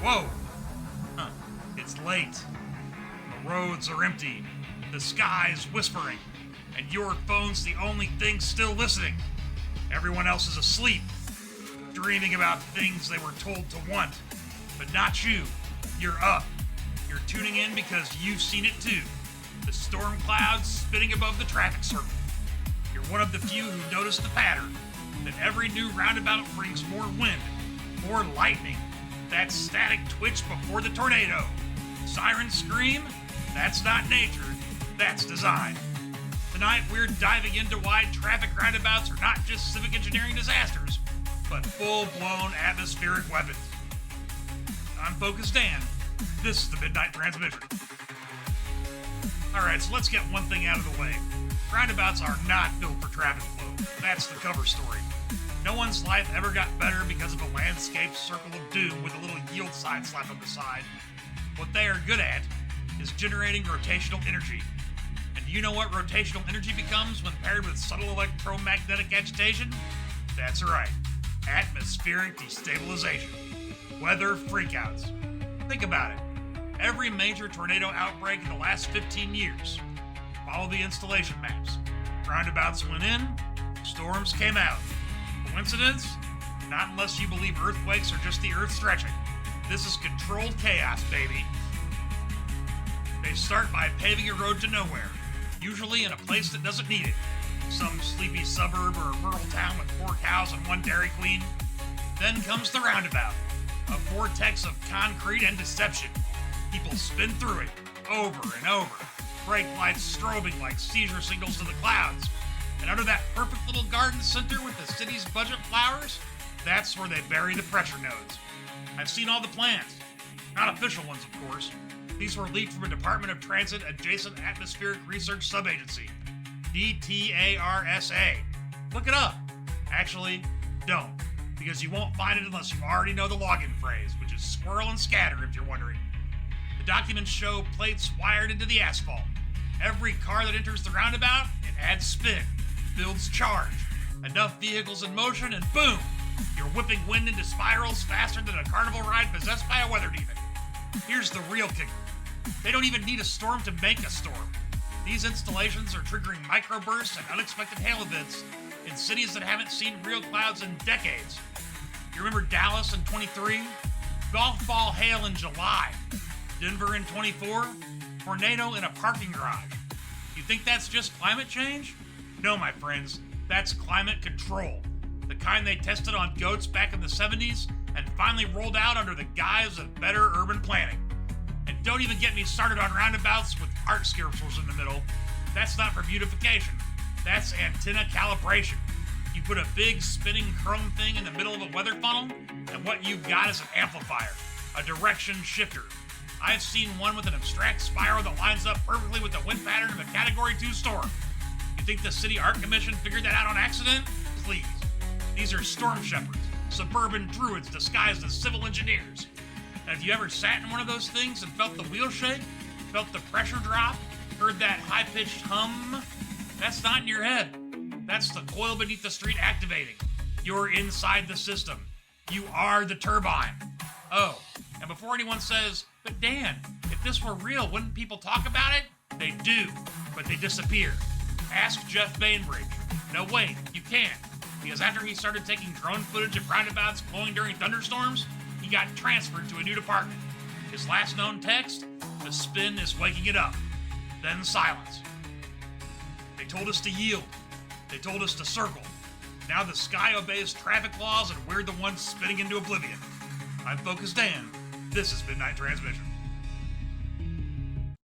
Whoa! Huh. It's late. The roads are empty. The sky is whispering. And your phone's the only thing still listening. Everyone else is asleep, dreaming about things they were told to want. But not you. You're up. You're tuning in because you've seen it too. The storm clouds spinning above the traffic circle. You're one of the few who noticed the pattern. That every new roundabout brings more wind, more lightning. That static twitch before the tornado. Siren scream? That's not nature. That's design. Tonight we're diving into why traffic roundabouts are not just civic engineering disasters, but full-blown atmospheric weapons. I'm FocusDan. This is the Midnight Transmission. Alright, so let's get one thing out of the way. Roundabouts are not built for traffic flow. That's the cover story. No one's life ever got better because of a landscape circle of doom with a little yield sign slapped on the side. What they are good at is generating rotational energy. And do you know what rotational energy becomes when paired with subtle electromagnetic agitation? That's right, atmospheric destabilization. Weather freakouts. Think about it. Every major tornado outbreak in the last 15 years. Follow the installation maps. Roundabouts went in, storms came out. Coincidence? Not unless you believe earthquakes are just the earth stretching. This is controlled chaos, baby. They start by paving a road to nowhere, usually in a place that doesn't need it. Some sleepy suburb or a rural town with 4 cows and 1 Dairy Queen. Then comes the roundabout, a vortex of concrete and deception. People spin through it, over and over, brake lights strobing like seizure signals to the clouds. And under that perfect little garden center with the city's budget flowers, that's where they bury the pressure nodes. I've seen all the plans. Not official ones, of course. These were leaked from a Department of Transit Adjacent Atmospheric Research Subagency. DTARSA. Look it up. Actually, don't. Because you won't find it unless you already know the login phrase, which is squirrel and scatter if you're wondering. The documents show plates wired into the asphalt. Every car that enters the roundabout, it adds spin, builds charge. Enough vehicles in motion and boom! You're whipping wind into spirals faster than a carnival ride possessed by a weather demon. Here's the real kicker. They don't even need a storm to make a storm. These installations are triggering microbursts and unexpected hail events in cities that haven't seen real clouds in decades. You remember Dallas in 23? Golf ball hail in July. Denver in 24? Tornado in a parking garage. You think that's just climate change? No, my friends, that's climate control. The kind they tested on goats back in the 70s and finally rolled out under the guise of better urban planning. And don't even get me started on roundabouts with art sculptures in the middle. That's not for beautification. That's antenna calibration. You put a big spinning chrome thing in the middle of a weather funnel, and what you've got is an amplifier, a direction shifter. I've seen one with an abstract spiral that lines up perfectly with the wind pattern of a Category 2 storm. You think the City Art Commission figured that out on accident? Please. These are storm shepherds, suburban druids disguised as civil engineers. And have you ever sat in one of those things and felt the wheel shake, felt the pressure drop, heard that high-pitched hum? That's not in your head. That's the coil beneath the street activating. You're inside the system. You are the turbine. Oh, and before anyone says, but Dan, if this were real, wouldn't people talk about it? They do, but they disappear. Ask Jeff Bainbridge. No, wait, you can't. Because after he started taking drone footage of roundabouts blowing during thunderstorms, he got transferred to a new department. His last known text, the spin is waking it up. Then silence. They told us to yield. They told us to circle. Now the sky obeys traffic laws and we're the ones spinning into oblivion. I'm FocusDan. This is Midnight Transmission.